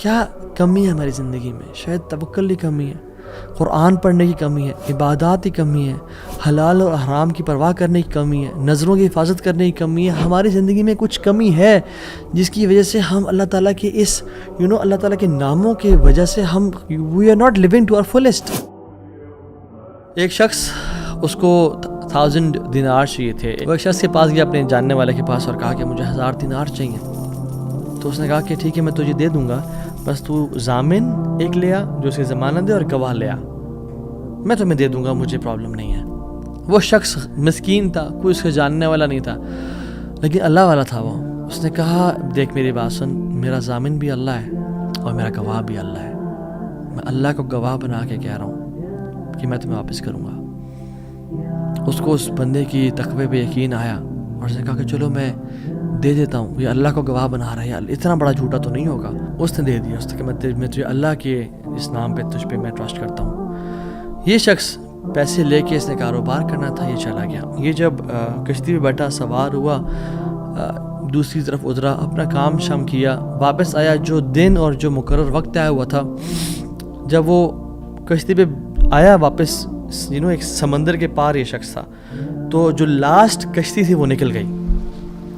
کیا کمی ہے ہماری زندگی میں؟ شاید توکل کی کمی ہے، قرآن پڑھنے کی کمی ہے، عبادات کی کمی ہے، حلال اور حرام کی پرواہ کرنے کی کمی ہے، نظروں کی حفاظت کرنے کی کمی ہے. ہماری زندگی میں کچھ کمی ہے جس کی وجہ سے ہم اللہ تعالیٰ کے اس اللہ تعالیٰ کے ناموں کی وجہ سے ہم we are not living to our fullest. ایک شخص اس کو 1000 دینار چاہیے تھے. وہ ایک شخص کے پاس گیا، اپنے جاننے والے کے پاس، اور کہا کہ مجھے 1000 دینار چاہیے. تو اس نے کہا کہ ٹھیک ہے میں تجھے دے دوں گا، بس تو ضامن ایک لے آ جو اس کی ضمانت دے اور گواہ لے آ، میں تمہیں دے دوں گا، مجھے پرابلم نہیں ہے. وہ شخص مسکین تھا، کوئی اس کے جاننے والا نہیں تھا، لیکن اللہ والا تھا وہ. اس نے کہا دیکھ میری بات سن، میرا ضامن بھی اللہ ہے اور میرا گواہ بھی اللہ ہے. میں اللہ کو گواہ بنا کے کہہ رہا ہوں کہ میں تمہیں واپس کروں گا. اس کو اس بندے کی تقوی پہ یقین آیا اور اس نے کہا کہ چلو میں دے دیتا ہوں، یہ اللہ کو گواہ بنا رہا ہے، اتنا بڑا جھوٹا تو نہیں ہوگا. اس نے دے دیا. اس نے کہا میں تجھے اللہ کے اس نام پہ تجھ پہ میں ٹرسٹ کرتا ہوں. یہ شخص پیسے لے کے اس نے کاروبار کرنا تھا، یہ چلا گیا. یہ جب کشتی پہ بیٹھا، سوار ہوا، دوسری طرف اترا، اپنا کام شام کیا، واپس آیا. جو دن اور جو مقرر وقت آیا ہوا تھا، جب وہ کشتی پہ آیا واپس، ایک سمندر کے پار یہ شخص تھا، تو جو لاسٹ کشتی تھی وہ نکل گئی.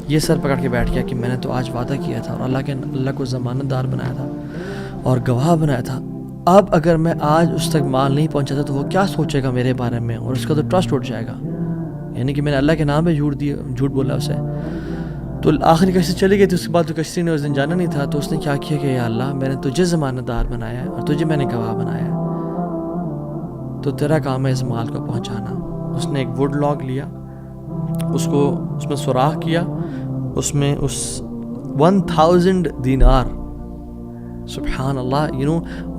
یہ سر پکڑ کے بیٹھ گیا کہ میں نے تو آج وعدہ کیا تھا اور اللہ کو ضمانت دار بنایا تھا اور گواہ بنایا تھا. اب اگر میں آج اس تک مال نہیں پہنچاتا تو وہ کیا سوچے گا میرے بارے میں، اور اس کا تو ٹرسٹ اٹھ جائے گا، یعنی کہ میں نے اللہ کے نام پہ جھوٹ بولا اسے. تو آخری کشتی چلی گئی تھی. اس کے بعد تو کشتی نے اس دن جانا نہیں تھا. تو اس نے کیا کیا کہ یا اللہ میں نے تجھے ضمانت دار بنایا ہے اور تجھے میں نے گواہ بنایا ہے، تو تیرا کام ہے اس مال کو پہنچانا. اس نے ایک ووڈ لاگ لیا، اس میں سوراخ کیا، اس میں اس 1000 دینار، سبحان اللہ،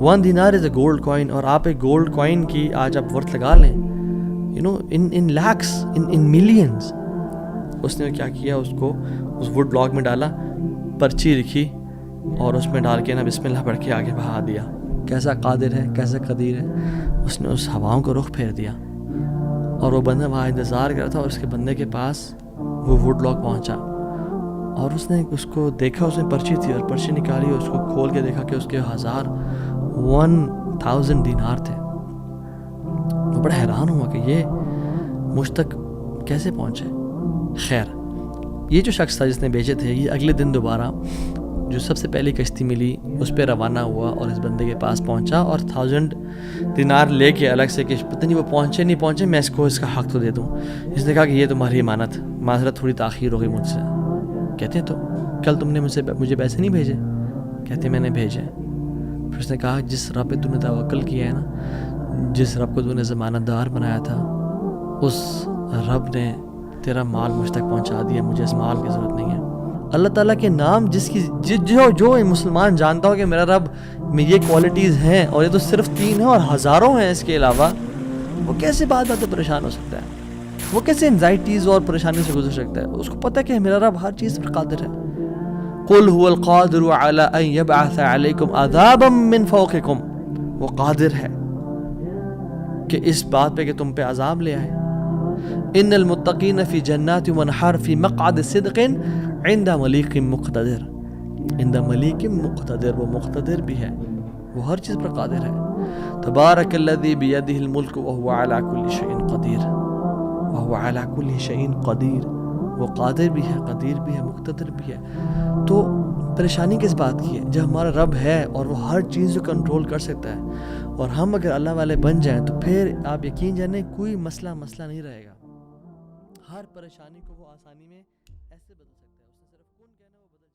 1 دینار از اے گولڈ کوائن. اور آپ ایک گولڈ کوائن کی آج آپ ورتھ لگا لیں، ان لیکس، ان ملینز. اس نے کیا کیا، اس کو اس ووڈ لاگ میں ڈالا، پرچی لکھی اور اس میں ڈال کے بسم اللہ پڑھ کے آگے بہا دیا. کیسا قادر ہے، کیسا قدیر ہے. اس نے اس ہواؤں کو رخ پھیر دیا اور وہ بندہ وہاں انتظار کر رہا تھا، اور اس کے بندے کے پاس وہ ووڈ لاگ پہنچا اور اس نے اس کو دیکھا. اس میں پرچی تھی اور پرچی نکالی اور اس کو کھول کے دیکھا کہ اس کے 1000 دینار تھے. وہ بڑا حیران ہوا کہ یہ مجھ تک کیسے پہنچے. خیر، یہ جو شخص تھا جس نے بیچے تھے، یہ اگلے دن دوبارہ جو سب سے پہلی کشتی ملی اس پہ روانہ ہوا اور اس بندے کے پاس پہنچا اور 1000 دینار لے کے الگ سے کہ پتہ نہیں وہ پہنچے نہیں پہنچے، میں اس کو اس کا حق تو دے دوں. اس نے کہا کہ یہ تمہاری امانت، معذرت تھوڑی تاخیر ہو گئی مجھ سے. کہتے ہیں تو کل تم نے مجھے پیسے نہیں بھیجے؟ کہتے میں نے بھیجے. پھر اس نے کہا جس رب پہ تو نے توکل کیا ہے نا، جس رب کو تو نے ضمانت دار بنایا تھا، اس رب نے تیرا مال مجھ تک پہنچا دیا، مجھے اس مال کی ضرورت نہیں ہے. اللہ تعالیٰ کے نام جو مسلمان جانتا ہو کہ میرا رب میں یہ کوالٹیز ہیں، اور یہ تو صرف 3 ہیں اور ہزاروں ہیں اس کے علاوہ، وہ کیسے بات پریشان ہو سکتا ہے؟ وہ کیسے انزائٹیز اور پریشانی سے گزر سکتا ہے؟ اس کو پتہ کہ میرا رب ہر چیز پر قادر ہے. قل هو القادر على ان يبعث عليكم عذابا من فوقكم، وہ قادر ہے کہ اس بات پہ کہ تم پہ عذاب لے آئے. ان المتقین فی جنات ونہر فی مقعد صدق عند ملیک مقتدر. عند ملیک مقتدر، وہ مقتدر بھی ہے، وہ ہر چیز پر قادر ہے. تبارک الذی بیدہ الملک وہو علی کل شیء قدیر، وہو علی کل شیء قدیر. وہ قادر بھی ہے، قدیر بھی ہے، مقتدر بھی ہے. تو پریشانی کس بات کی ہے جب ہمارا رب ہے اور وہ ہر چیز کو کنٹرول کر سکتا ہے، اور ہم اگر اللہ والے بن جائیں تو پھر آپ یقین جانیں کوئی مسئلہ نہیں رہے گا. ہر پریشانی کو وہ آسانی میں ایسے بدل سکتا ہے. اس نے صرف کن کہنا وہ بدل